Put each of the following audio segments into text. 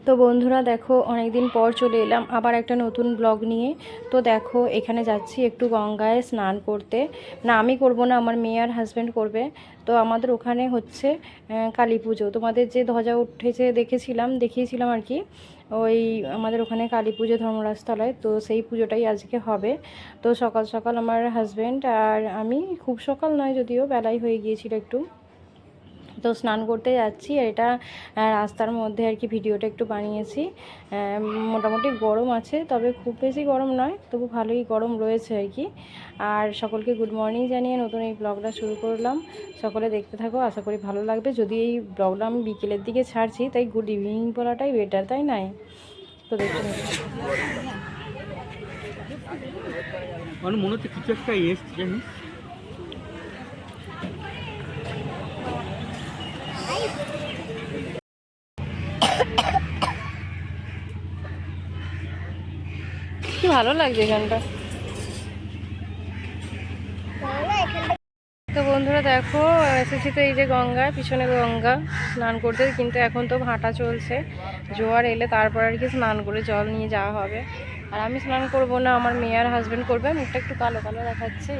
তো বন্ধুরা দেখো অনেক দিন পর চলে এলাম আবার একটা নতুন ব্লগ নিয়ে। তো দেখো এখানে যাচ্ছি একটু গঙ্গায় স্নান করতে। না আমি করব না, আমার মেয়ে আর হাজব্যান্ড করবে। তো আমাদের ওখানে হচ্ছে কালী পুজো। তোমাদের যে ধ্বজা উঠেছে দেখিয়েছিলাম আর কি। ওই আমাদের ওখানে কালী পুজো ধর্মরাজতলায়, তো সেই পুজোটাই আজকে হবে। তো সকাল সকাল আমার হাজব্যান্ড আর আমি, খুব সকাল নয় যদিও, বেলাই হয়ে গিয়েছিল একটু, তো স্নান করতে যাচ্ছি। আর এটা রাস্তার মধ্যে আর কি ভিডিওটা একটু বানিয়েছি। মোটামুটি গরম আছে, তবে খুব বেশি গরম নয়, তবু ভালোই গরম রয়েছে আর কি। আর সকলকে গুড মর্নিং জানিয়ে নতুন এই ব্লগটা শুরু করলাম। সকলে দেখতে থাকো, আশা করি ভালো লাগবে। যদি এই ব্লগটা আমি বিকেলের দিকে ছাড়ছি, তাই গুড ইভিনিং বলাটাই বেটার, তাই নাই? তো দেখতে মনে হচ্ছে কিছু একটা এসছে জানিস। কি ভালো লাগছে এখানটা। তো বন্ধুরা দেখো এসেছি তো এই যে গঙ্গা, পিছনে গঙ্গা, স্নান করতে। কিন্তু এখন তো ভাটা চলছে, জোয়ার এলে তারপর আর কি স্নান করে জল নিয়ে যাওয়া হবে। আর আমি স্নান করব না, আমার মেয়ে আর হাজব্যান্ড করবে। মুখটা একটু কালো কালো দেখাচ্ছে,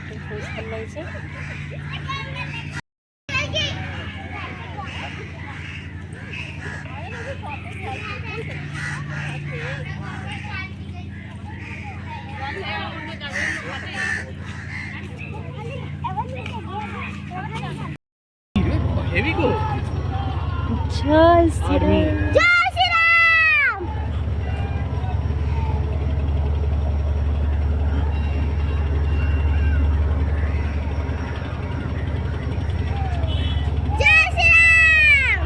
একটু পরিষ্কার লাগছে। হেভি গো। জয় শ্রীরাম। জয় শ্রীরাম। জয় শ্রীরাম।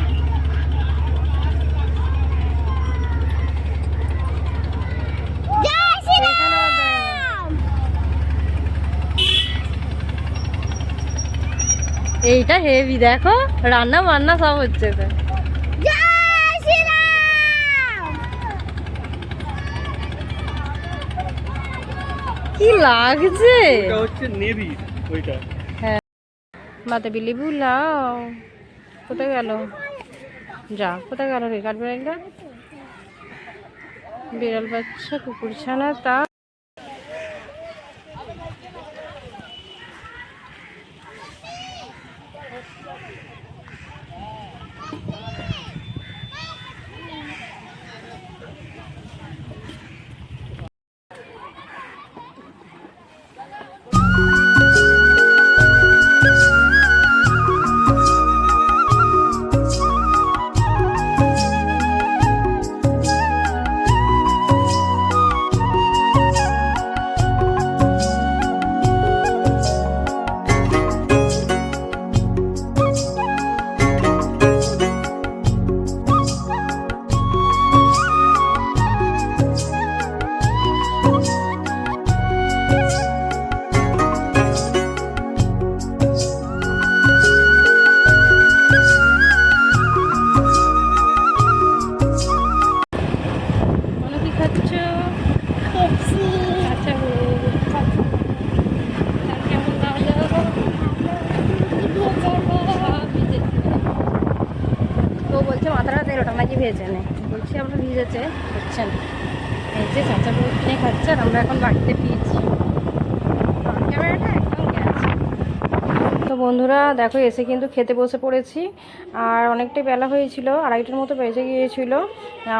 জয় শ্রীরাম। এইটা হেভি, দেখো রান্না বান্না সব হচ্ছে তো। জয় শ্রীরাম। কি লাগছে। এটা হচ্ছে নেভি ওইটা। হ্যাঁ, মাতে বিলি বুলাও। কোথায় গেল? যা, কোথায় গেল রে কাঠবিড়ালটা? বিড়াল বাচ্চা, কুকুর ছানা, তা কি খাচ্ছ? পেপসি। আচ্ছা গো, আর কেমন লাগলো? তো বলছে মাথাটা তেরোটা মাঝে ভেজে নে, বলছি আমরা ভিজেছে হচ্ছে না। এই যে চাচা বউ কিনে খাচ্ছে, আর আমরা এখন বাড়িতে পিয়েছি। ক্যামেরাটা একদম গেছে। তো বন্ধুরা দেখো এসে কিন্তু খেতে বসে পড়েছি। আর অনেকটাই বেলা হয়েছিল, 2:30টার মতো বেজে গিয়েছিল।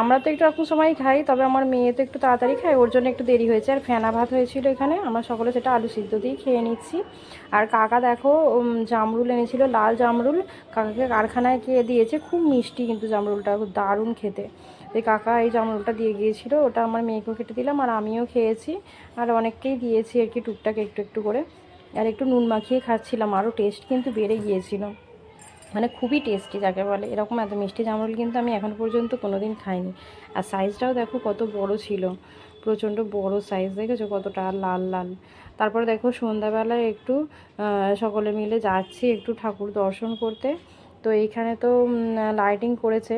আমরা তো একটু এখন সময় খাই, তবে আমার মেয়ে তো একটু তাড়াতাড়ি খায়, ওর জন্য একটু দেরি হয়েছে। আর ফেনা ভাত হয়েছিল এখানে, আমরা সকলে সেটা আলু সিদ্ধ দিয়ে খেয়ে নিচ্ছি। আর কাকা দেখো জামরুল এনেছিল, লাল জামরুল, কাকাকে কারখানায় খেয়ে দিয়েছে। খুব মিষ্টি কিন্তু জামরুলটা, খুব দারুণ খেতে। এই কাকা এই জামরুলটা দিয়ে গিয়েছিল, ওটা আমার মেয়েকেও কেটে দিলাম, আর আমিও খেয়েছি। আর অনেককেই দিয়েছি আর কি, টুকটাক একটু একটু করে। আর একটু নুন মাখিয়ে খাচ্ছিলাম, আরও টেস্ট কিন্তু বেড়ে গিয়েছিল। মানে খুবই টেস্টি যাকে বলে, এরকম এত মিষ্টি জামরুল কিন্তু আমি এখন পর্যন্ত কোনো দিন খাইনি। আর সাইজটাও দেখো কত বড় ছিল, প্রচণ্ড বড় সাইজ, দেখেছো কতটা লাল লাল। তারপরে দেখো সন্ধ্যাবেলায় একটু সকলে মিলে যাচ্ছি একটু ঠাকুর দর্শন করতে। তো এইখানে তো লাইটিং করেছে,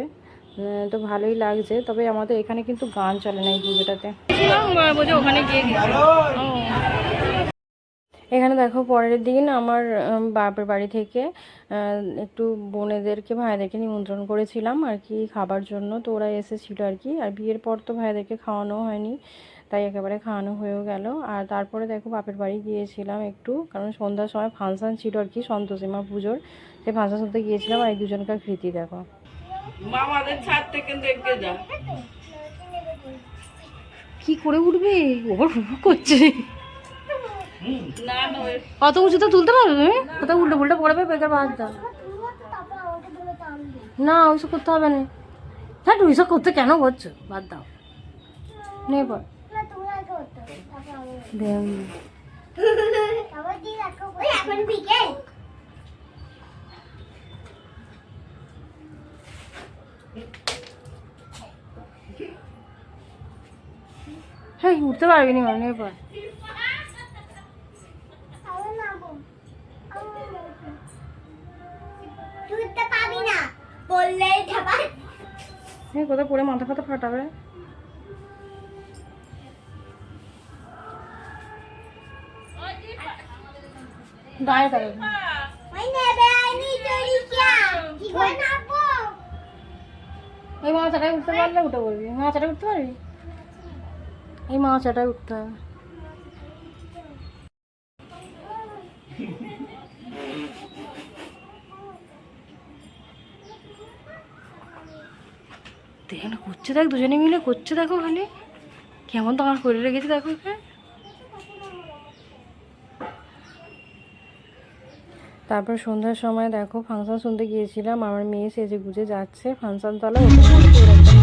তো ভালোই লাগছে। তবে আমাদের এখানে কিন্তু গান চলে না এই পুজোটাতে। ওখানে গিয়ে এখানে দেখো পরের দিন আমার বাপের বাড়ি থেকে একটু বোনেদেরকে ভাইদেরকে নিমন্ত্রণ করেছিলাম আর কি খাবার জন্য, তো ওরা এসেছিলো আর কি। আর বিয়ের পর তো ভাইদেরকে খাওয়ানো হয়নি, তাই একেবারে খাওয়ানো হয়েও গেল। আর তারপরে দেখো বাপের বাড়ি গিয়েছিলাম একটু, কারণ সন্ধ্যার সময় ফাংশান ছিল আর কি, সন্তোষীমা পুজোর, সেই ফাংশান শুনতে গিয়েছিলাম। আর এই দুজনকার কৃতি দেখো। মামাদের ছাদ থেকে দেখে যা। কি করে উঠবে, ওর করছে না না অত উঁচু তো তুলতে পারবে তুমি, কোথাও উল্টো পুল্টো পড়বে, বেকার বাদ দাও। না ওইসব করতে হবে না, হ্যাঁ ওইসব করতে কেন করছো, বাদ দাও। নে বল এখন বিকেল হ্যাঁ উঠতে পারবি নি মানে এবার। তুই তো পাবি না বললেই ঝাপা হ্যাঁ কোথাও পড়ে মাথা ফাথা ফাটাবে। দাঁড়িয়ে থাকবে। ওই নেবে আইনি তৈরি কিয়া কি করে নাবো এই মাছটাই উঠতে পারলে উঠে পড়বি, মাছটা উঠতে পারবি, এই মাছটাই উঠতে হবে। দেখ না করছে, দেখ দুজনে মিলে করছে, দেখো খালি কেমন তোমার করে রেখেছে দেখো এখানে। তারপর সন্ধ্যার সময় দেখো ফাংশন শুনতে গিয়েছিলাম, আমার মেয়ে সেজে গুজে যাচ্ছে ফাংশন তলা, ওখানে এরকম